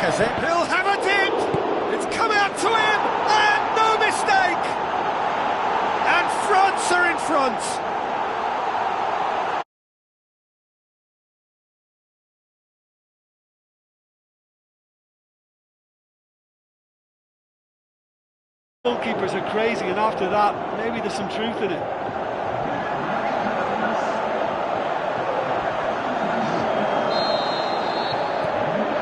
Lacazette. He'll have a dip! It's come out to him, and no mistake! And France are in front! Goalkeepers are crazy, and after that, maybe there's some truth in it.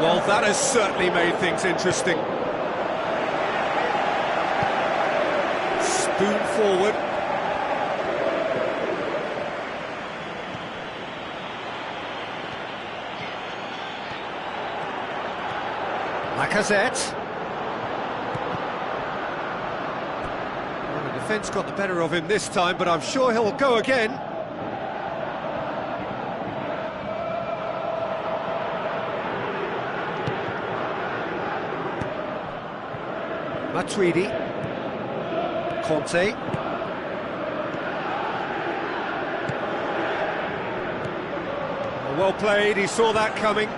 Well, that has certainly made things interesting. Spoon forward. Lacazette. Well, the defence got the better of him this time, but I'm sure he'll go again. Matuidi, Conte, well played, he saw that coming.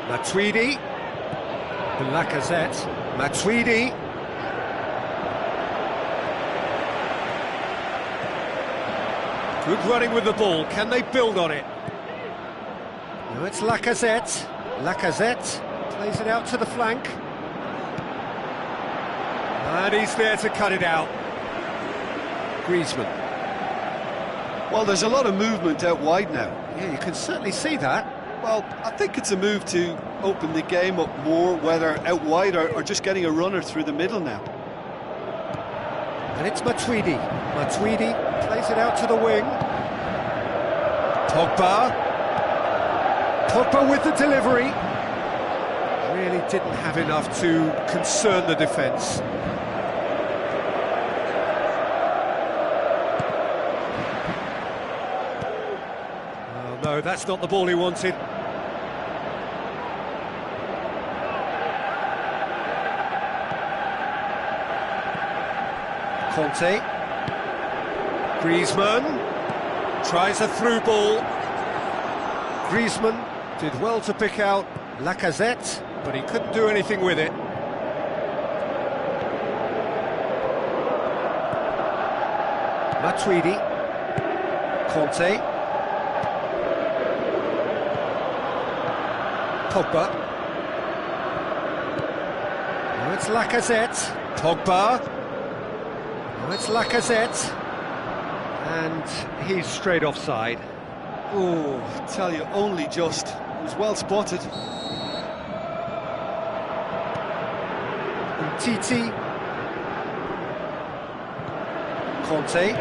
Matuidi, Lacazette, Matuidi. Good running with the ball, can they build on it? No, it's Lacazette, Lacazette. Plays it out to the flank. And he's there to cut it out. Griezmann. Well, there's a lot of movement out wide now. Yeah, you can certainly see that. Well, I think it's a move to open the game up more, whether out wide or just getting a runner through the middle now. And it's Matuidi. Matuidi plays it out to the wing. Pogba. Pogba with the delivery. Really didn't have enough to concern the defence. Oh no, that's not the ball he wanted. Conte. Griezmann tries a through ball. Griezmann did well to pick out Lacazette, but he couldn't do anything with it. Matuidi, Conte, Pogba. Now it's Lacazette, Pogba. Now it's Lacazette, and he's straight offside. Oh, I tell you, only just. It was well spotted. Titi, Conte,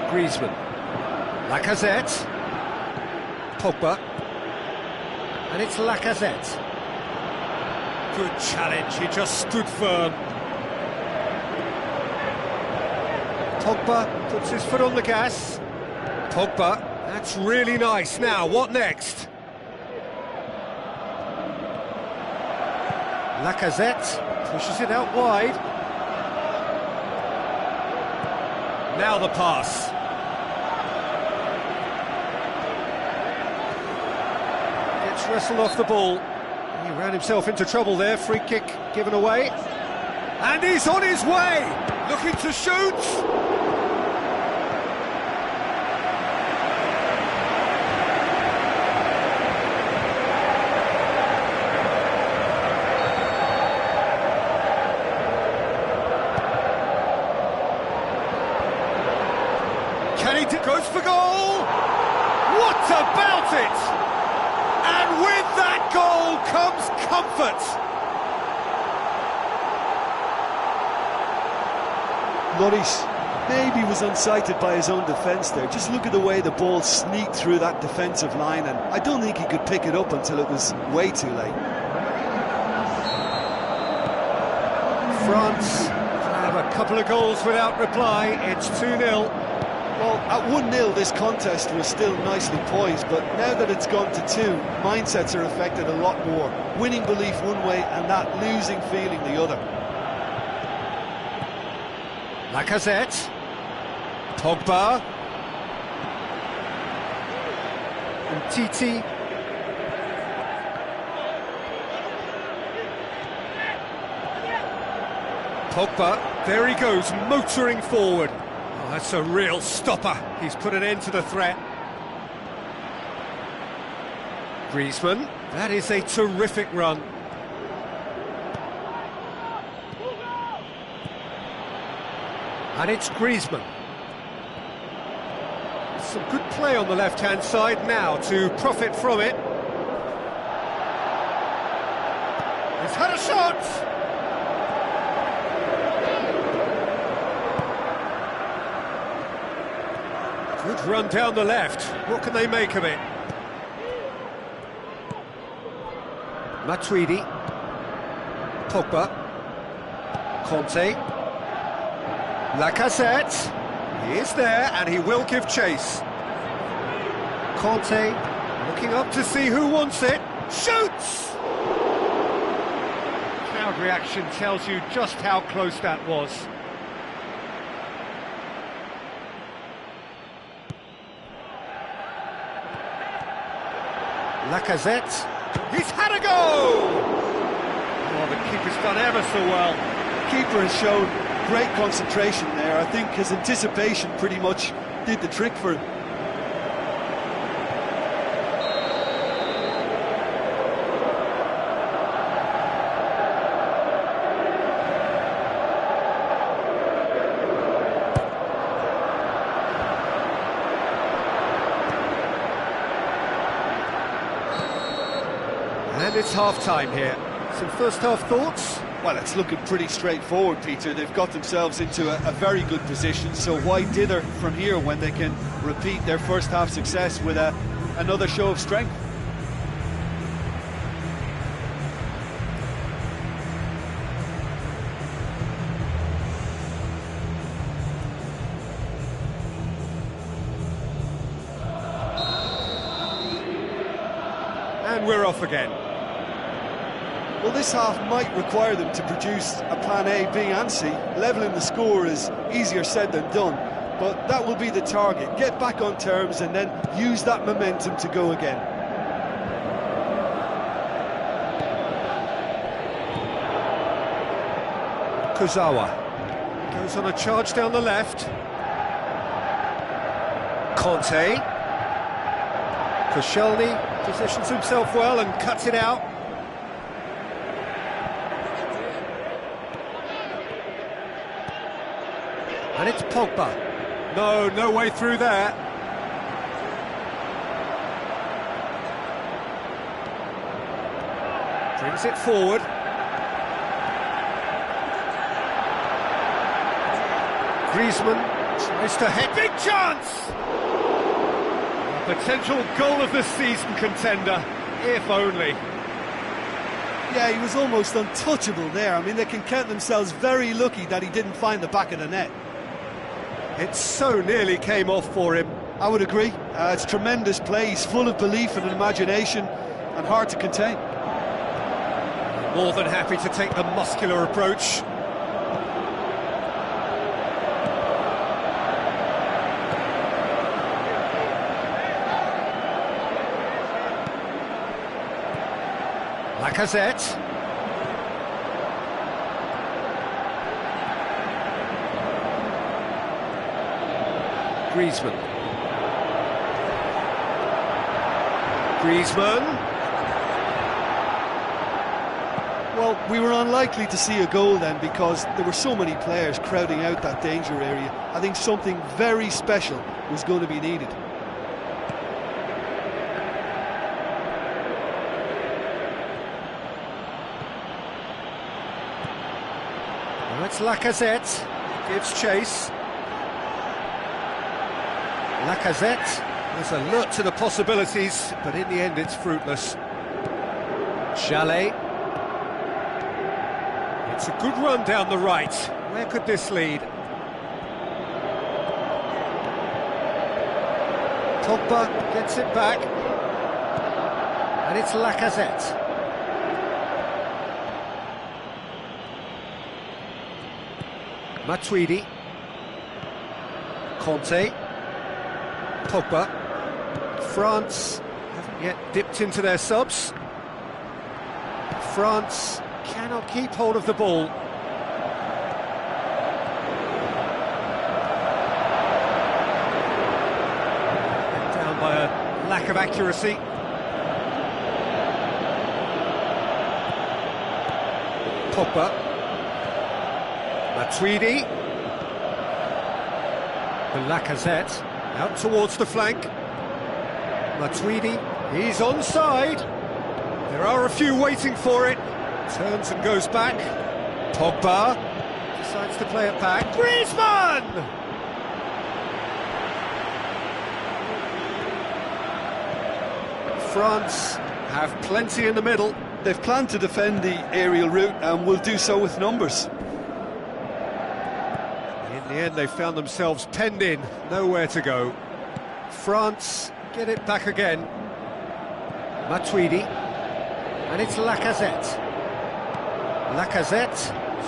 Griezmann, Lacazette, Pogba, and it's Lacazette. Good challenge, he just stood firm. Pogba puts his foot on the gas. Pogba, that's really nice. Now, what next? Lacazette pushes it out wide. Now the pass. Gets wrestled off the ball. He ran himself into trouble there. Free kick given away. And he's on his way! Looking to shoot! Goes for goal! What about it? And with that goal comes comfort! Lloris maybe was unsighted by his own defence there. Just look at the way the ball sneaked through that defensive line, and I don't think he could pick it up until it was way too late. France have a couple of goals without reply. It's 2-0. Well, at 1-0 this contest was still nicely poised, but now that it's gone to 2, mindsets are affected a lot more. Winning belief one way and that losing feeling the other. Lacazette, Pogba, and Titi, Pogba, there he goes, motoring forward. Oh, that's a real stopper. He's put an end to the threat. Griezmann, that is a terrific run. And it's Griezmann. Some good play on the left-hand side now to profit from it. He's had a shot! Good run down the left. What can they make of it? Matuidi. Pogba. Conte. Lacazette. He is there and he will give chase. Conte looking up to see who wants it. Shoots! Crowd reaction tells you just how close that was. Lacazette. He's had a go! Oh, the keeper's done ever so well. Keeper has shown great concentration there. I think his anticipation pretty much did the trick for him. And it's half-time here. Some first-half thoughts? Well, it's looking pretty straightforward, Peter. They've got themselves into a very good position, so why dither from here when they can repeat their first-half success with another show of strength? And we're off again. Well, this half might require them to produce a plan A, B and C. Levelling the score is easier said than done, but that will be the target. Get back on terms and then use that momentum to go again. Kurzawa goes on a charge down the left. Conte. Koscielny positions himself well and cuts it out. And it's Pogba. No way through there. Brings it forward. Griezmann tries to hit. Big chance! A potential goal of the season contender, if only. Yeah, he was almost untouchable there. I mean, they can count themselves very lucky that he didn't find the back of the net. It so nearly came off for him. I would agree. It's tremendous play. He's full of belief and imagination and hard to contain. More than happy to take the muscular approach. Lacazette. Griezmann. Well, we were unlikely to see a goal then because there were so many players crowding out that danger area. I think something very special was going to be needed. Now it's Lacazette, gives chase. Lacazette was alert to the possibilities, but in the end it's fruitless. Chalet. It's a good run down the right. Where could this lead? Pogba gets it back. And it's Lacazette. Matuidi. Conte. Pogba. France haven't yet dipped into their subs. France cannot keep hold of the ball. lack of accuracy. Pogba. Matuidi. The Lacazette. Out towards the flank. Matuidi. He's onside. There are a few waiting for it. Turns and goes back. Pogba. Decides to play it back. Griezmann! France have plenty in the middle. They've planned to defend the aerial route and will do so with numbers. In the end, they found themselves penned in, nowhere to go. France get it back again. Matuidi, and it's Lacazette. Lacazette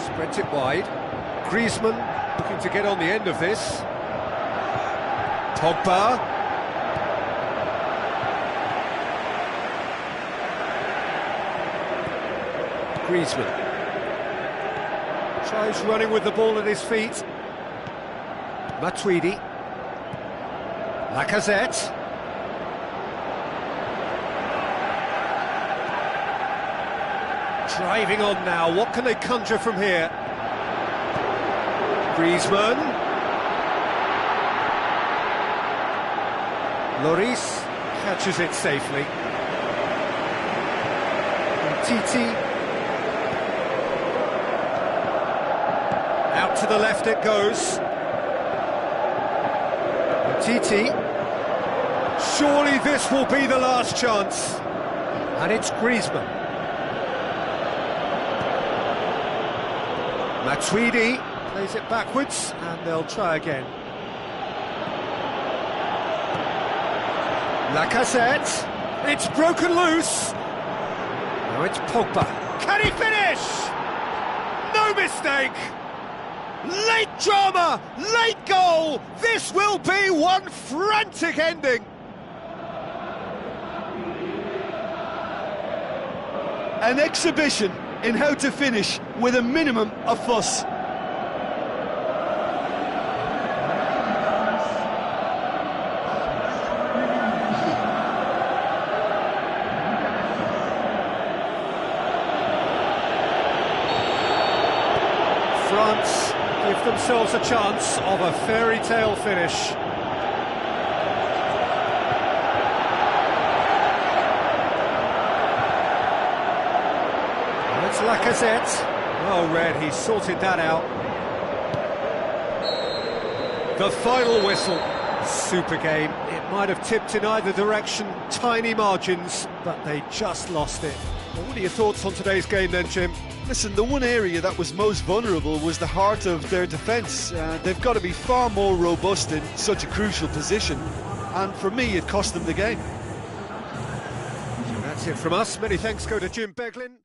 spreads it wide. Griezmann looking to get on the end of this. Pogba. Griezmann tries running with the ball at his feet. Matuidi. Lacazette. Driving on now, what can they conjure from here? Griezmann. Lloris catches it safely. Titi. Out to the left it goes. Titi. Surely this will be the last chance. And it's Griezmann. Matuidi plays it backwards, and they'll try again. Lacazette. It's broken loose. Now it's Pogba. Can he finish? No mistake. Late drama, late goal. This will be one frantic ending. An exhibition in how to finish with a minimum of fuss. France give themselves a chance of a fairy tale finish. And it's Lacazette. Oh, Red, he sorted that out. The final whistle. Super game. It might have tipped in either direction, tiny margins, but they just lost it. Well, what are your thoughts on today's game then, Jim? Listen, the one area that was most vulnerable was the heart of their defence. They've got to be far more robust in such a crucial position, and for me it cost them the game. So that's it from us. Many thanks go to Jim Beglin.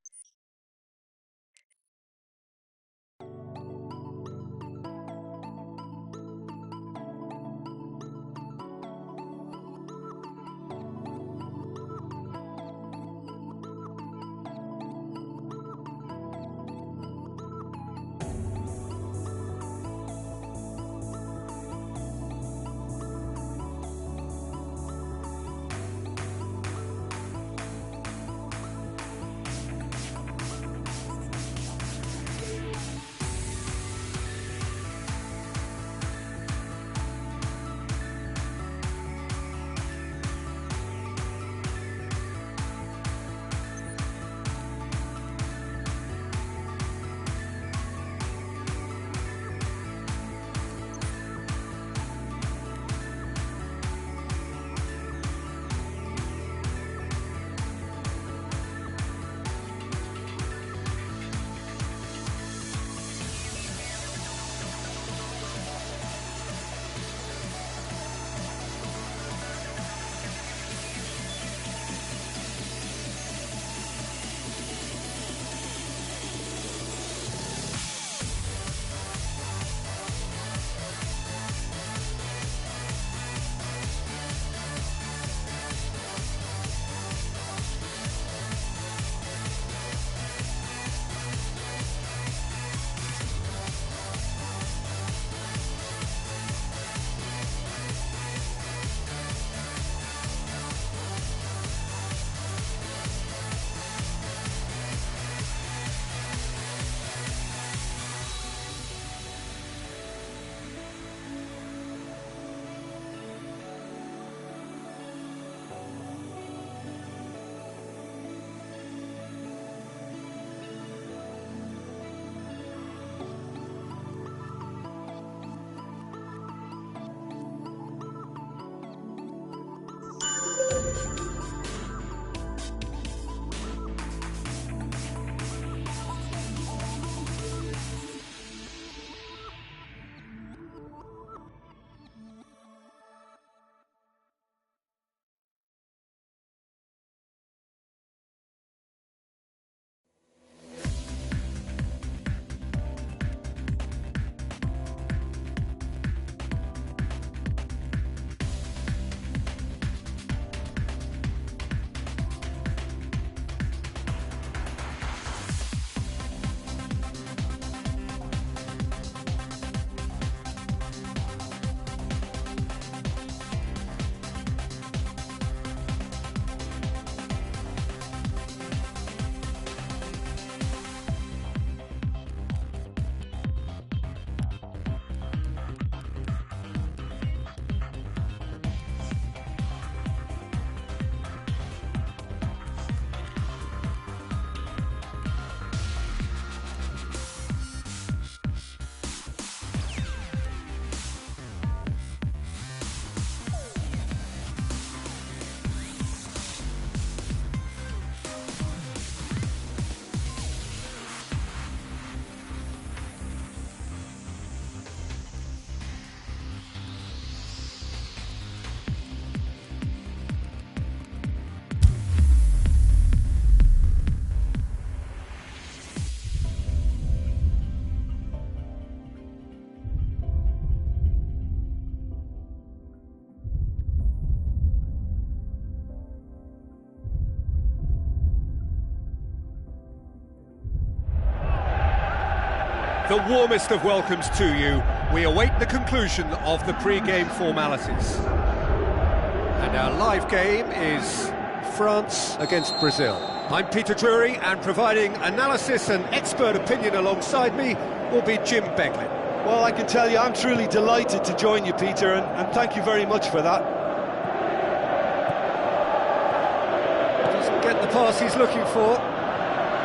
The warmest of welcomes to you. We await the conclusion of the pre-game formalities. And our live game is France against Brazil. I'm Peter Drury, and providing analysis and expert opinion alongside me will be Jim Beglin. Well, I can tell you I'm truly delighted to join you, Peter, and thank you very much for that. Doesn't get the pass he's looking for.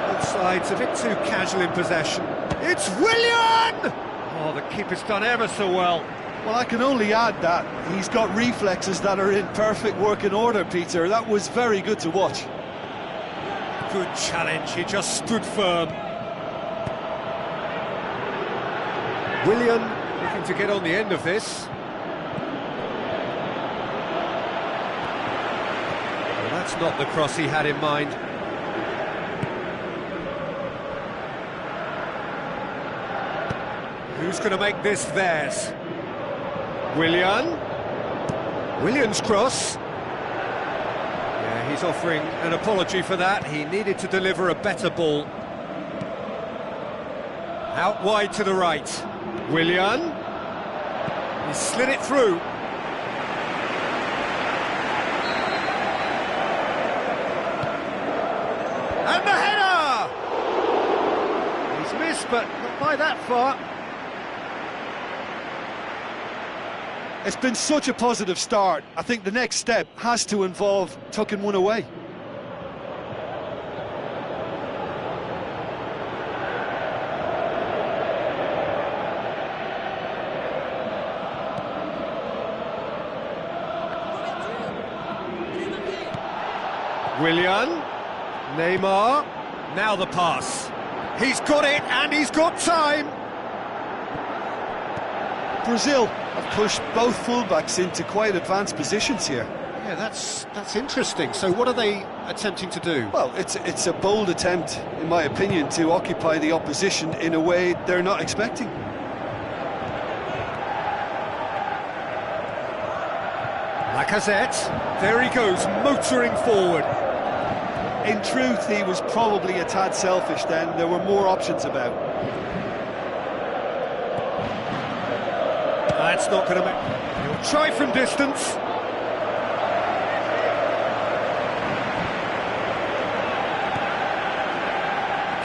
Both sides a bit too casual in possession. It's Willian! Oh, the keeper's done ever so well. Well, I can only add that he's got reflexes that are in perfect working order, Peter. That was very good to watch. Good challenge, he just stood firm. Willian looking to get on the end of this. Well, that's not the cross he had in mind. Who's going to make this theirs? Willian's cross. Yeah, he's offering an apology for that. He needed to deliver a better ball. Out wide to the right. Willian. He slid it through. And the header! He's missed, but not by that far. It's been such a positive start. I think the next step has to involve tucking one away. Willian, Neymar, now the pass. He's got it, and he's got time. Brazil have pushed both fullbacks into quite advanced positions here. Yeah, that's interesting. So what are they attempting to do? Well, it's a bold attempt, in my opinion, to occupy the opposition in a way they're not expecting. Lacazette, there he goes, motoring forward. In truth, he was probably a tad selfish then. There were more options about. That's not going to make... He'll try from distance.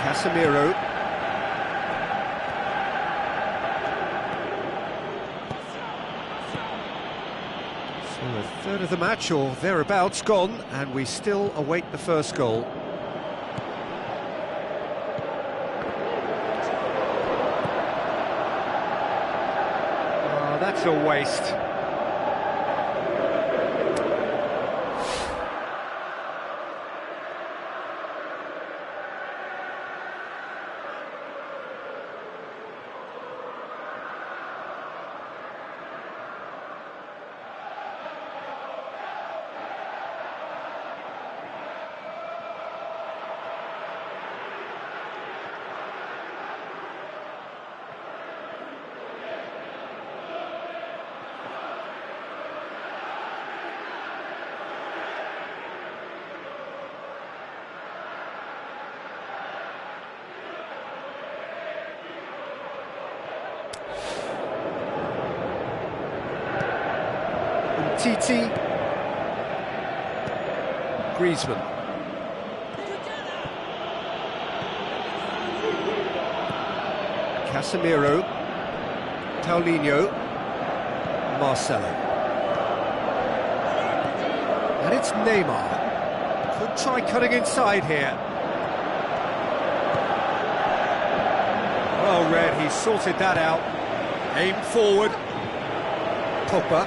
Casemiro. So a third of the match, or thereabouts, gone, and we still await the first goal. That's a waste. Titi, Griezmann, Casemiro, Paulinho, Marcelo, and it's Neymar. Could try cutting inside here. Well read, he sorted that out. Aimed forward. Pogba.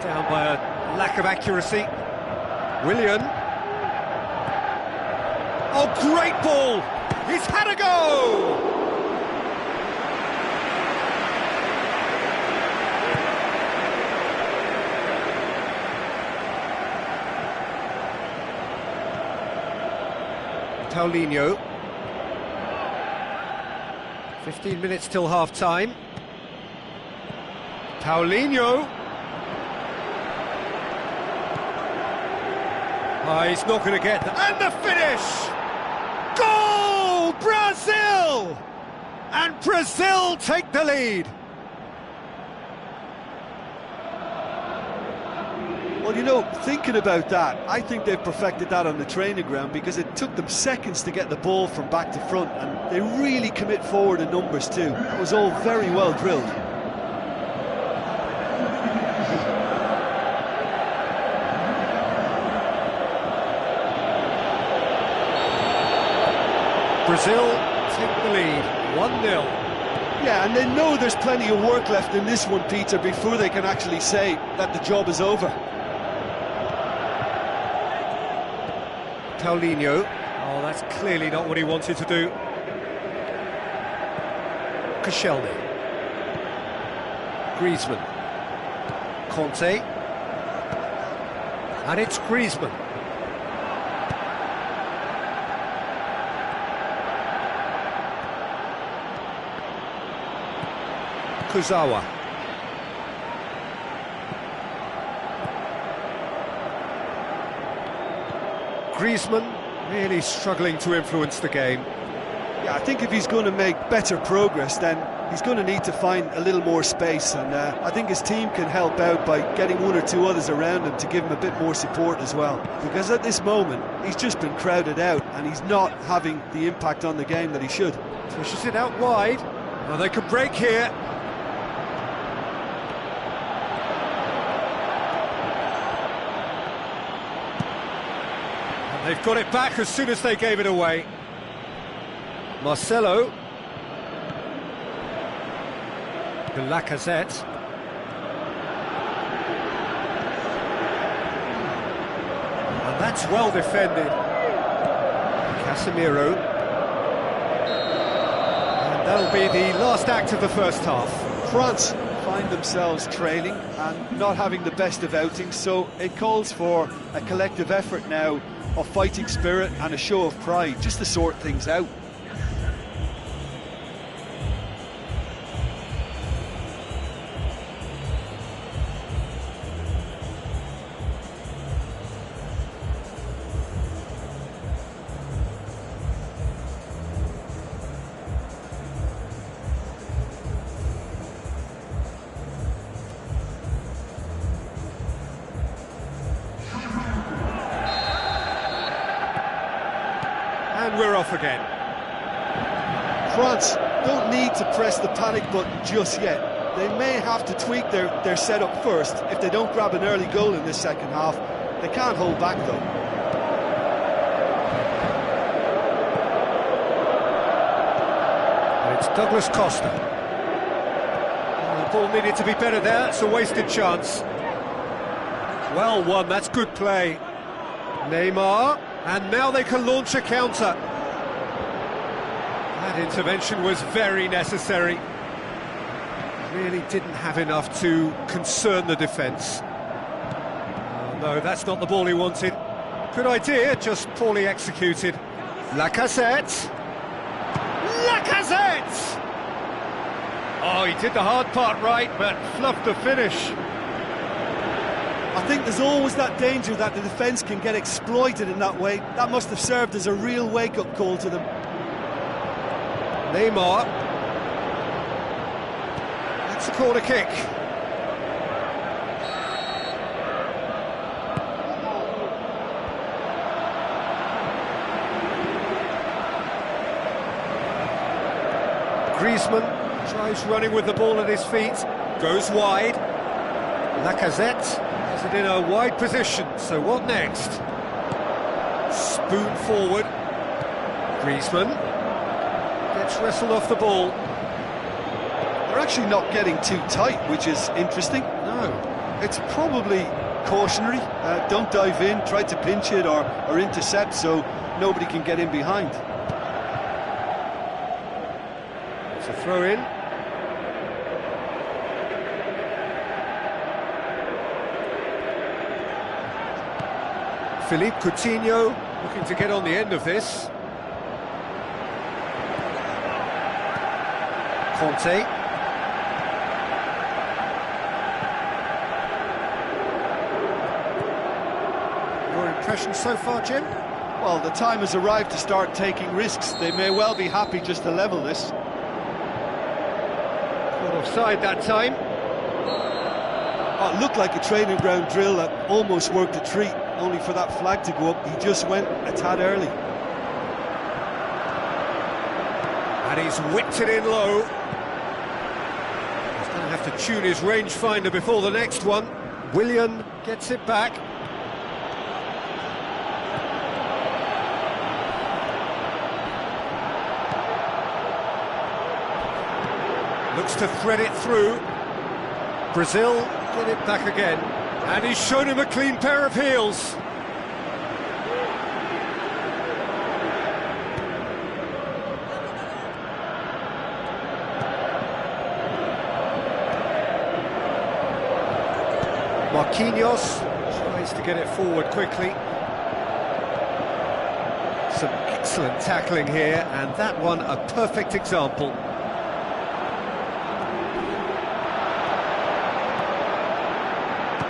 Down by a lack of accuracy. Willian. Oh, great ball! He's had a go! Paulinho. 15 minutes till half-time. Paulinho. Oh, he's not going to get that. And the finish! Goal! goal! And Brazil take the lead. Well, you know, thinking about that, I think they've perfected that on the training ground, because it took them seconds to get the ball from back to front, and they really commit forward in numbers too. That was all very well drilled. Brazil take the lead, 1-0. Yeah, and they know there's plenty of work left in this one, Peter, before they can actually say that the job is over. Paulinho. Oh, that's clearly not what he wanted to do. Koscielny. Griezmann. Conte. And it's Griezmann. Kurzawa. Griezmann really struggling to influence the game. Yeah, I think if he's going to make better progress, then he's going to need to find a little more space, and I think his team can help out by getting one or two others around him to give him a bit more support as well, because at this moment he's just been crowded out and he's not having the impact on the game that he should. Pushes it out wide. Well, they could break here. They've got it back as soon as they gave it away. Marcelo. The Lacazette. And that's well defended. Casemiro. And that'll be the last act of the first half. France find themselves trailing and not having the best of outings, so it calls for a collective effort now of fighting spirit and a show of pride, just to sort things out. And we're off again. France don't need to press the panic button just yet. They may have to tweak their setup first if they don't grab an early goal in this second half. They can't hold back though. And it's Douglas Costa. Oh, the ball needed to be better there. It's a wasted chance. Well won, that's good play. Neymar. And now they can launch a counter. That intervention was very necessary. Really didn't have enough to concern the defence. Oh, no, that's not the ball he wanted. Good idea, just poorly executed. Lacazette. Lacazette! Oh, he did the hard part right, but fluffed the finish. I think there's always that danger that the defence can get exploited in that way. That must have served as a real wake-up call to them. Neymar. That's a corner kick. Griezmann tries running with the ball at his feet, goes wide. Lacazette has it in a wide position, so what next? Spoon forward. Griezmann gets wrestled off the ball. They're actually not getting too tight, which is interesting. No. It's probably cautionary. Don't dive in, try to pinch it or intercept so nobody can get in behind. It's a throw in. Philippe Coutinho looking to get on the end of this. Conte. Your impression so far, Jim? Well, the time has arrived to start taking risks. They may well be happy just to level this. Caught offside that time. Oh, it looked like a training ground drill that almost worked a treat, only for that flag to go up. He just went a tad early. And he's whipped it in low. He's going to have to tune his rangefinder before the next one. Willian gets it back. Looks to thread it through. Brazil get it back again. And he's shown him a clean pair of heels. Marquinhos tries to get it forward quickly. Some excellent tackling here, and that one a perfect example.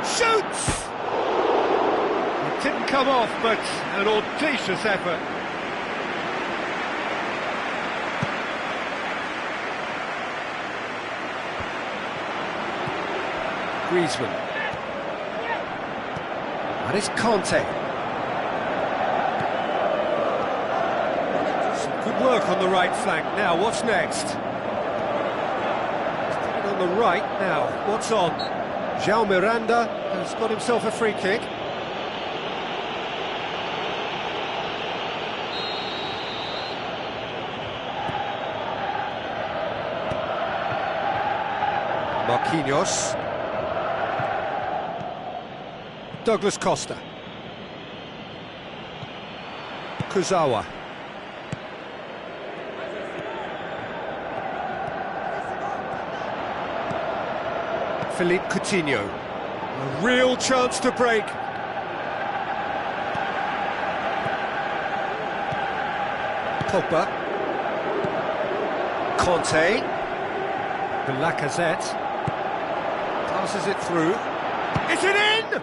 Shoots! It didn't come off, but an audacious effort. Griezmann. That is Conte. Some good work on the right flank. Now, what's next? He's put it on the right. Now, what's on? João Miranda has got himself a free kick. Marquinhos. Douglas Costa. Kurzawa. Philippe Coutinho. A real chance to break. Pogba. Conte. The Lacazette. Passes it through. Is it in?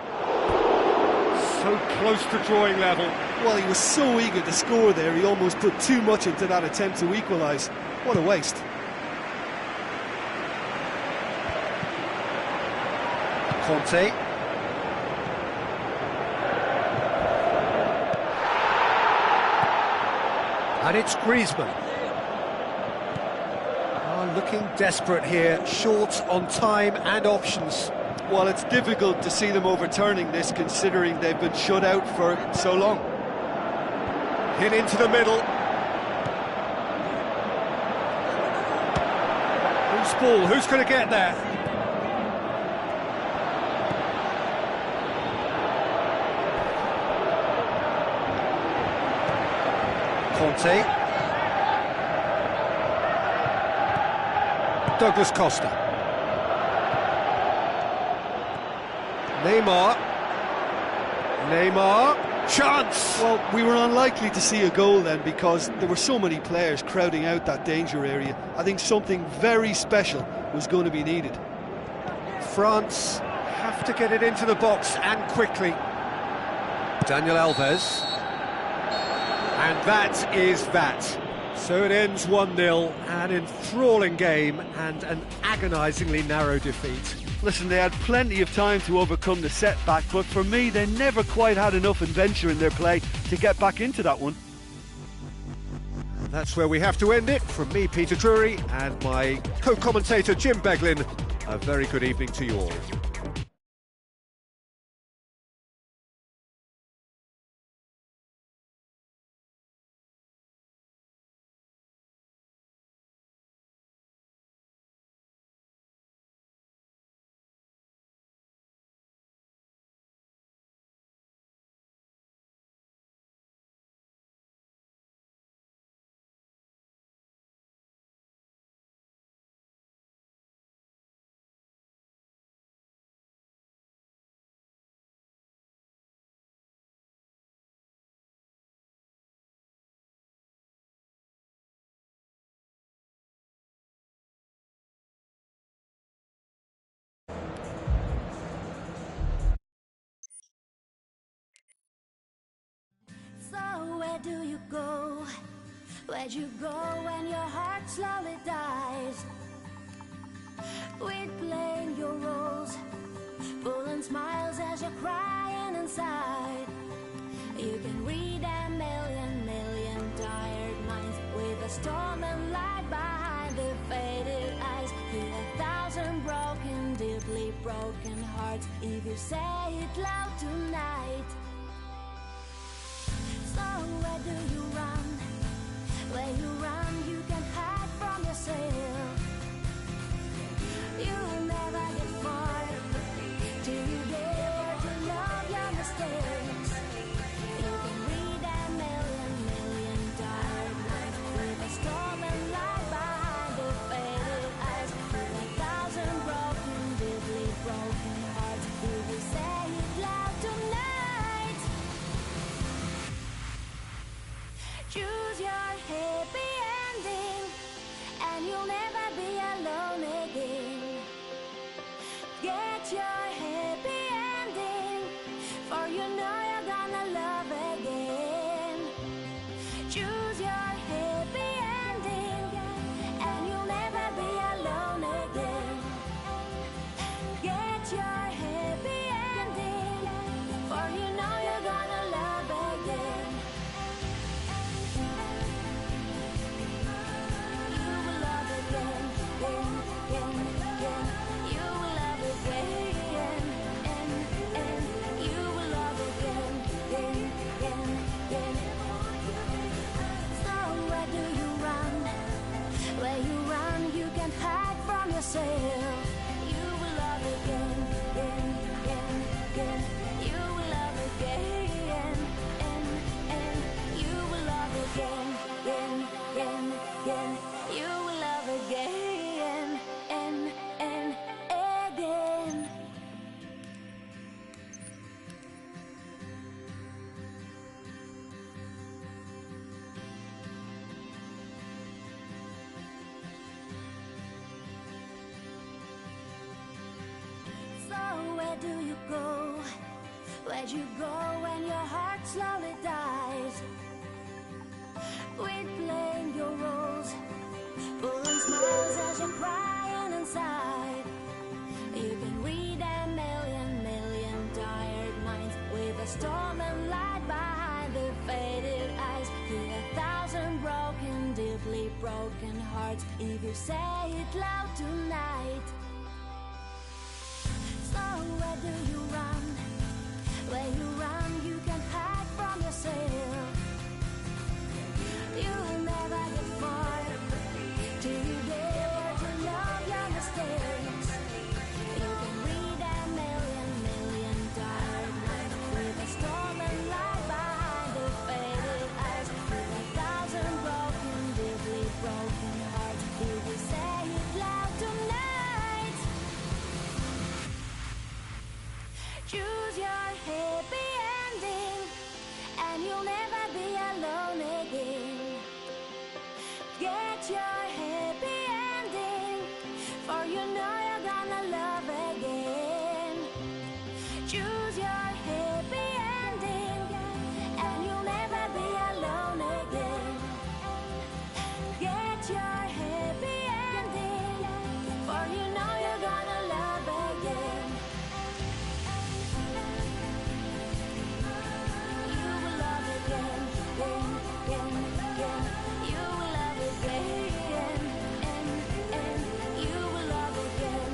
So close to drawing level. Well, he was so eager to score there, he almost put too much into that attempt to equalise. What a waste. Conte. And it's Griezmann. Oh, looking desperate here, short on time and options. Well, it's difficult to see them overturning this, considering they've been shut out for so long. Hit into the middle. Who's ball? Who's going to get there? Conte. Douglas Costa. Neymar. Chance! Well, we were unlikely to see a goal then because there were so many players crowding out that danger area. I think something very special was going to be needed. France have to get it into the box and quickly. Daniel Alves. And that is that. So it ends 1-0, an enthralling game and an agonisingly narrow defeat. Listen, they had plenty of time to overcome the setback, but for me, they never quite had enough adventure in their play to get back into that one. And that's where we have to end it. From me, Peter Drury, and my co-commentator, Jim Beglin, a very good evening to you all. where do you go? Where'd you go when your heart slowly dies? Quit playing your roles, pulling smiles as you're crying inside. You can read a million tired minds with a stolen light behind the faded eyes. Hear 1,000 broken, deeply broken hearts if you say it loud tonight. So where do you run? Where you run, you can hide from yourself. You'll never get far till you dare to love your mistakes. You can read a million tired minds with a stolen light behind the faded eyes. With 1,000 broken, deeply broken hearts, if you say it loud tonight. Choose your happy ending, and you'll never be alone again. Get your happy ending, for you know you're gonna love again. Choose your happy ending, and you'll never be alone again. Get your happy ending, for you know you're gonna love again. You will love again, again. You will love again, and you will love again. So where do you run? Where you run, you can hide from yourself. You will love again. You will love again, and you will love again. You will love again, and again. So where do you go? Where'd you go when your heart slowly dies? Quit playing your roles, pulling smiles as you're crying inside. You can read a million tired minds with a stolen light behind the faded eyes. Hear 1,000 broken, deeply broken hearts if you say it loud tonight. So where do you run? Where you run, you can hide from yourself. You'll never get far till you dare to love your mistakes. You can read a million tired minds with a stolen light behind the faded eyes. With 1,000 broken, deeply broken hearts, if you say it loud tonight. Choose your happy ending, and you'll never be alone again. Get your happy ending, for you know you're gonna love again. Choose your happy ending, and you'll never be alone again. Get your happy ending, for you know you're gonna love again. You will love again. You will love again, and you will love again.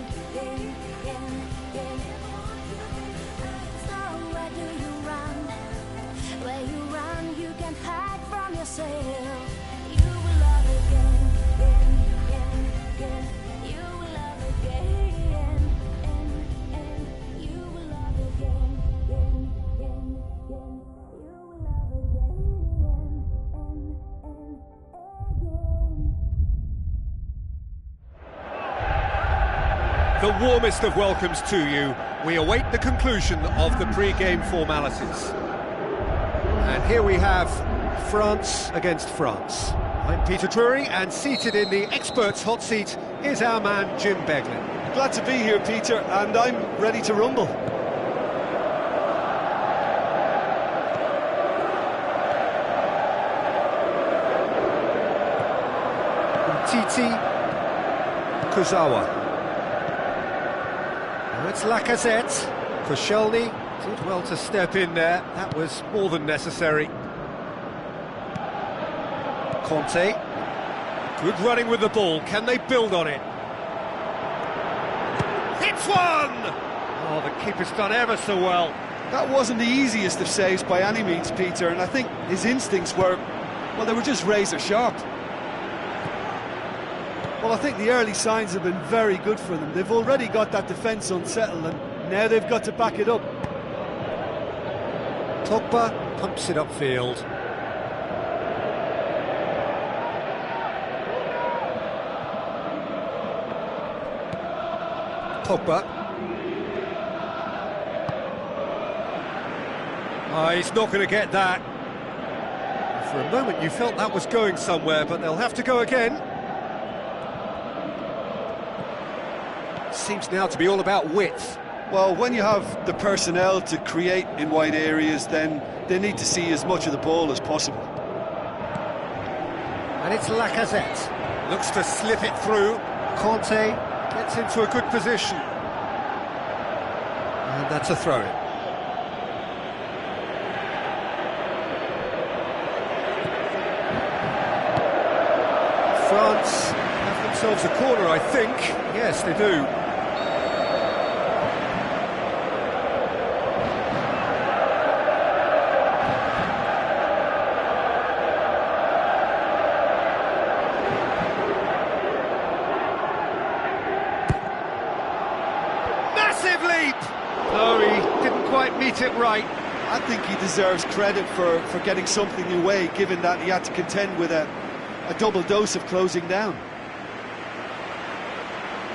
So where do you run? Where you run, you can hide from yourself. You will love again. You will love again, and you will love again. You will love again, and again. The warmest of welcomes to you. We await the conclusion of the pre-game formalities. And here we have France against France. I'm Peter Drury, and seated in the experts' hot seat is our man Jim Beglin. Glad to be here, Peter, and I'm ready to rumble. Umtiti, Kurzawa. Now it's Lacazette. Koscielny did well to step in there. That was more than necessary. Conte. Good running with the ball. Can they build on it? Hits one! Oh, the keeper's done ever so well. That wasn't the easiest of saves by any means, Peter, and I think his instincts were, well, they were just razor sharp. Well, I think the early signs have been very good for them. They've already got that defence unsettled, and now they've got to back it up. Pogba pumps it upfield. Pogba. Oh, he's not going to get that. For a moment you felt that was going somewhere, but they'll have to go again. Seems now to be all about width. Well, when you have the personnel to create in wide areas, then they need to see as much of the ball as possible. And it's Lacazette. Looks to slip it through. Conte gets into a good position. And that's a throw-in. France have themselves a corner, I think. Yes, they do. Massive leap! No, he didn't quite meet it right. I think he deserves credit for getting something away, given that he had to contend with a double dose of closing down.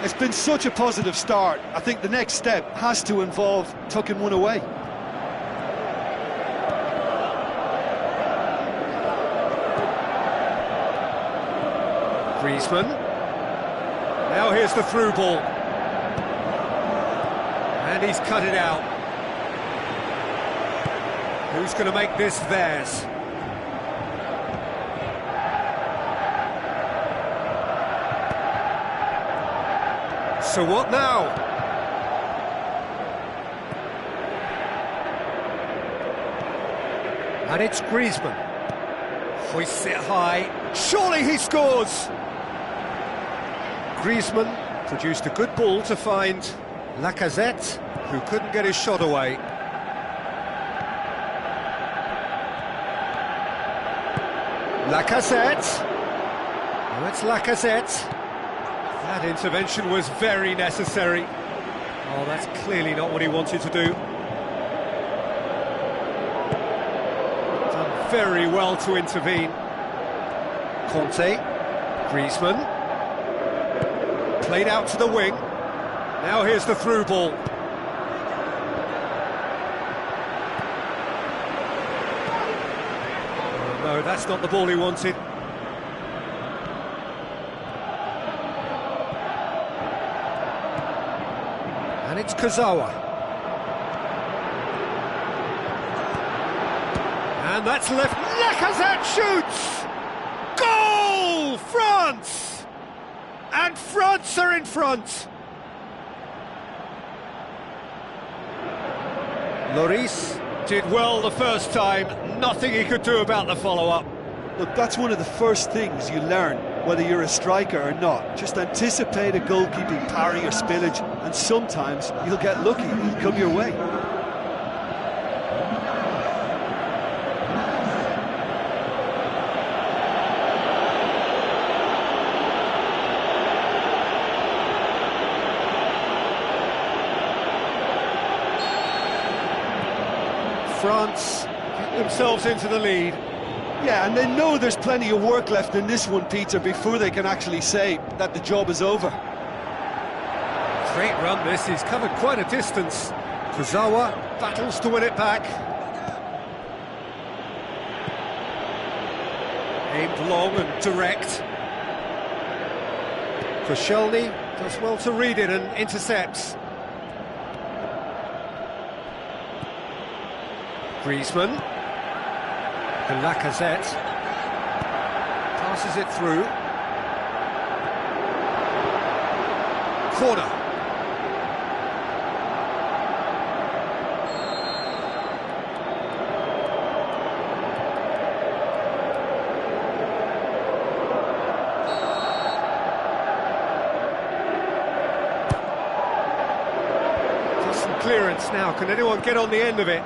It's been such a positive start. I think the next step has to involve tucking one away. Griezmann. Now here's the through ball. And he's cut it out. Who's going to make this theirs? So what now? And it's Griezmann. Hoists it high. Surely he scores! Griezmann produced a good ball to find Lacazette, who couldn't get his shot away. Lacazette. Now it's Lacazette. That intervention was very necessary. Oh, that's clearly not what he wanted to do. Done very well to intervene. Conte, Griezmann. Played out to the wing. Now here's the through ball. Oh, no, that's not the ball he wanted. And it's Kurzawa. And that's left. Lacazette shoots! Goal! France! And France are in front. Lloris did well the first time. Nothing he could do about the follow-up. Look, that's one of the first things you learn, whether you're a striker or not. Just anticipate a goalkeeping parry or spillage, and sometimes you'll get lucky, it'll come your way. France get themselves into the lead. Yeah, and they know there's plenty of work left in this one, Peter, before they can actually say that the job is over. Great run this, he's covered quite a distance. Kurzawa battles to win it back. Aimed long and direct. Koscielny does well to read it and intercepts. Griezmann. And Lacazette passes it through. corner. Just some clearance now. Can anyone get on the end of it?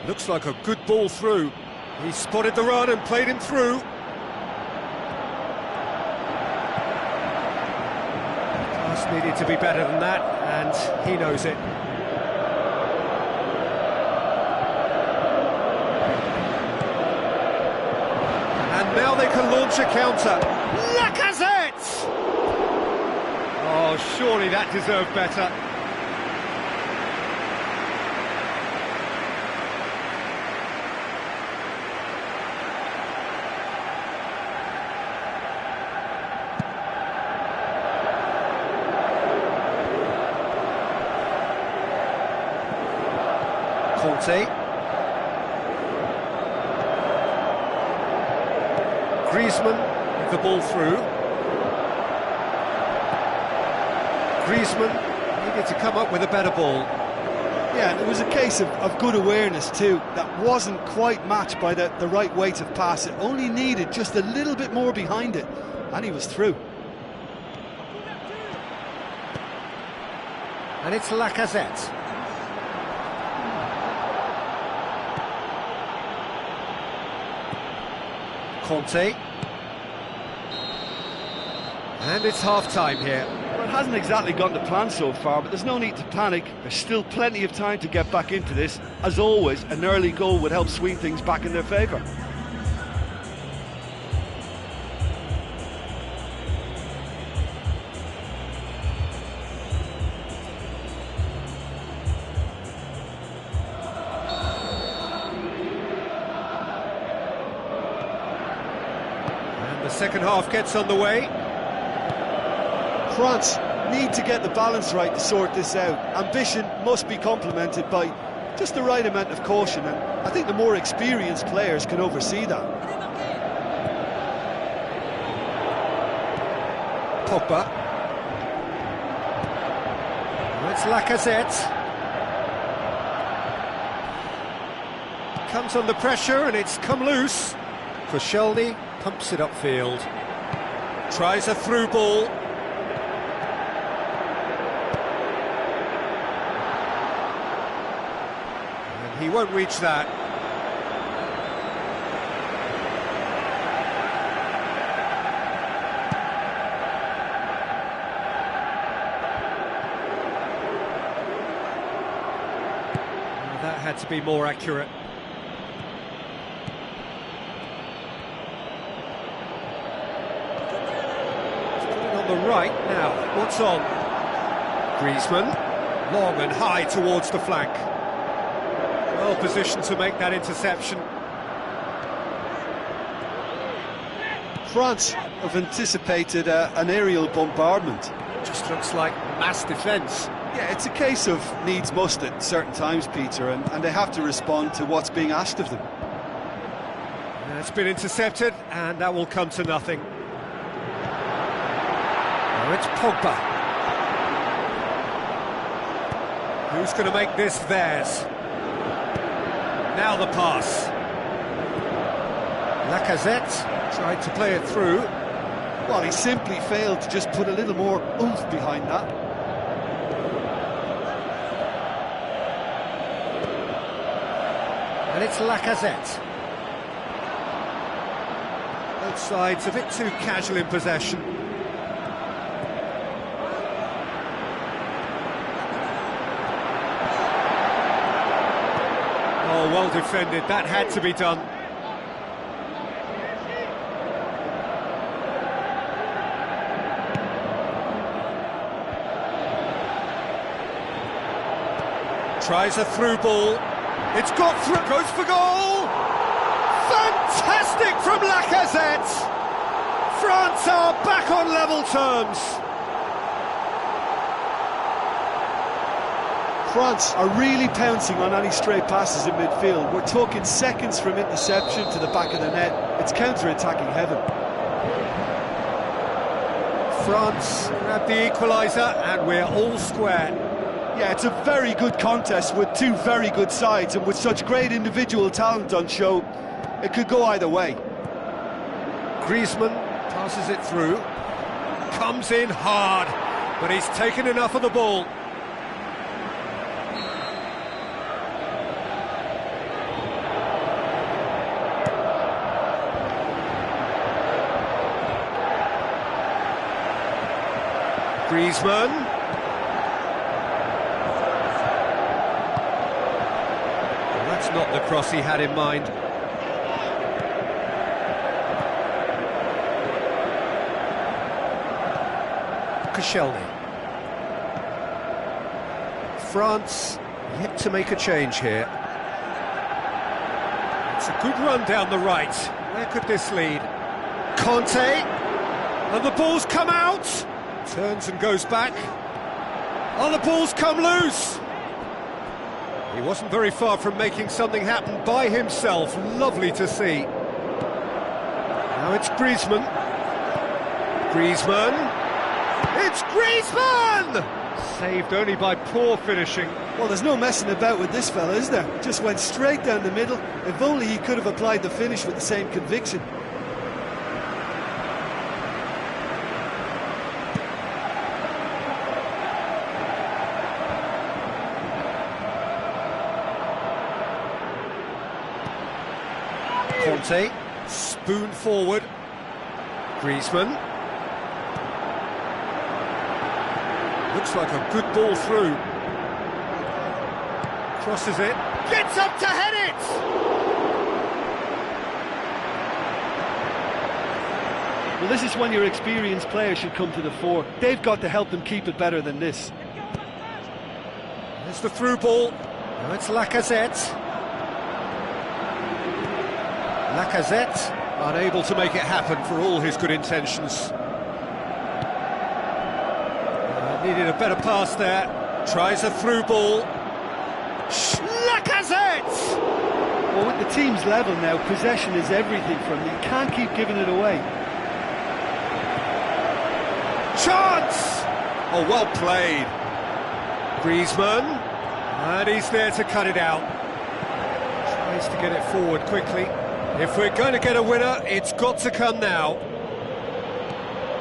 Looks like a good ball through. He spotted the run and played him through. Pass needed to be better than that, and he knows it. And now they can launch a counter. Lacazette! Oh, surely that deserved better. Conte. Griezmann with the ball through. Griezmann needed to come up with a better ball. Yeah, and it was a case of good awareness too. That wasn't quite matched by the right weight of pass. It only needed just a little bit more behind it, and he was through. And it's Lacazette. Conte. And it's half-time here. Well, it hasn't exactly gone to plan so far, but there's no need to panic. There's still plenty of time to get back into this. As always, an early goal would help swing things back in their favour. The second half gets underway. France need to get the balance right to sort this out. Ambition must be complemented by just the right amount of caution, and I think the more experienced players can oversee that. Pogba. It's Lacazette. Comes under pressure and it's come loose. Koscielny pumps it upfield. Tries a through ball. And he won't reach that. That had to be more accurate. The right now, what's on? Griezmann, long and high towards the flank. Well positioned to make that interception. France have anticipated an aerial bombardment. Just looks like mass defence. Yeah, it's a case of needs must at certain times, Peter, and they have to respond to what's being asked of them. It's been intercepted, and that will come to nothing. It's Pogba. Who's going to make this theirs? Now the pass. Lacazette tried to play it through. Well, he simply failed to just put a little more oomph behind that. And it's Lacazette. Both sides a bit too casual in possession. Oh, well defended, that had to be done. Tries a through ball. It's got through, goes for goal! Fantastic from Lacazette! France are back on level terms. France are really pouncing on any stray passes in midfield. We're talking seconds from interception to the back of the net. It's counter-attacking heaven. France grab the equaliser and we're all square. Yeah, it's a very good contest with two very good sides, and with such great individual talent on show, it could go either way. Griezmann passes it through, comes in hard, but he's taken enough of the ball. Griezmann. Well, that's not the cross he had in mind. Koscielny. France yet to make a change here. It's a good run down the right. Where could this lead? Conte, and the ball's come out. Turns and goes back. Oh, the ball's come loose. He wasn't very far from making something happen by himself. Lovely to see. Now it's Griezmann. Griezmann. It's Griezmann! Saved only by poor finishing. Well, there's no messing about with this fella, is there? Just went straight down the middle. If only he could have applied the finish with the same conviction. Conte, spoon forward. Griezmann. Looks like a good ball through. Crosses it. Gets up to head it! Well, this is when your experienced players should come to the fore. They've got to help them keep it better than this. There's the through ball. Now it's Lacazette. Lacazette unable to make it happen for all his good intentions. Needed a better pass there. Tries a through ball. Lacazette! Well, with the team's level now, possession is everything for them. You can't keep giving it away. Chance! Oh, well played. Griezmann. And he's there to cut it out. Tries to get it forward quickly. If we're going to get a winner, it's got to come now.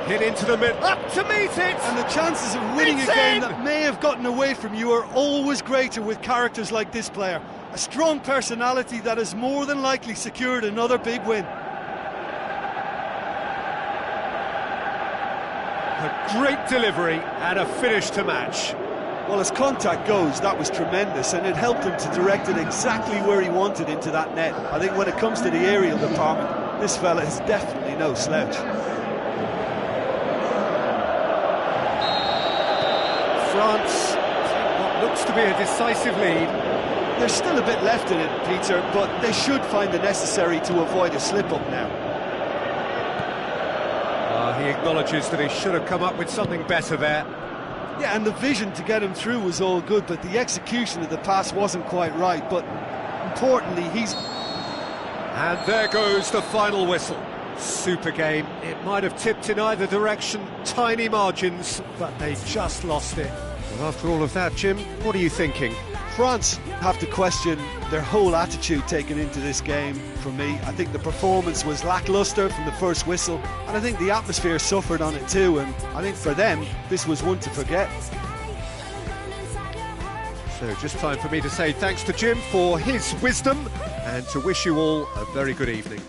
Hit into the mid, up to meet it! And the chances of winning a game that may have gotten away from you are always greater with characters like this player. A strong personality that has more than likely secured another big win. A great delivery and a finish to match. Well, as contact goes, that was tremendous, and it helped him to direct it exactly where he wanted into that net. I think when it comes to the aerial department, this fella is definitely no slouch. France take what looks to be a decisive lead. There's still a bit left in it, Peter, but they should find the necessary to avoid a slip-up now. He acknowledges that he should have come up with something better there. Yeah, and the vision to get him through was all good, but the execution of the pass wasn't quite right. But importantly, And there goes the final whistle. Super game. It might have tipped in either direction, tiny margins, but they just lost it. Well, after all of that, Jim, what are you thinking? France have to question their whole attitude taken into this game. For me, I think the performance was lacklustre from the first whistle, and I think the atmosphere suffered on it too, and I think for them this was one to forget. So just time for me to say thanks to Jim for his wisdom and to wish you all a very good evening.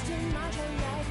Too much of life.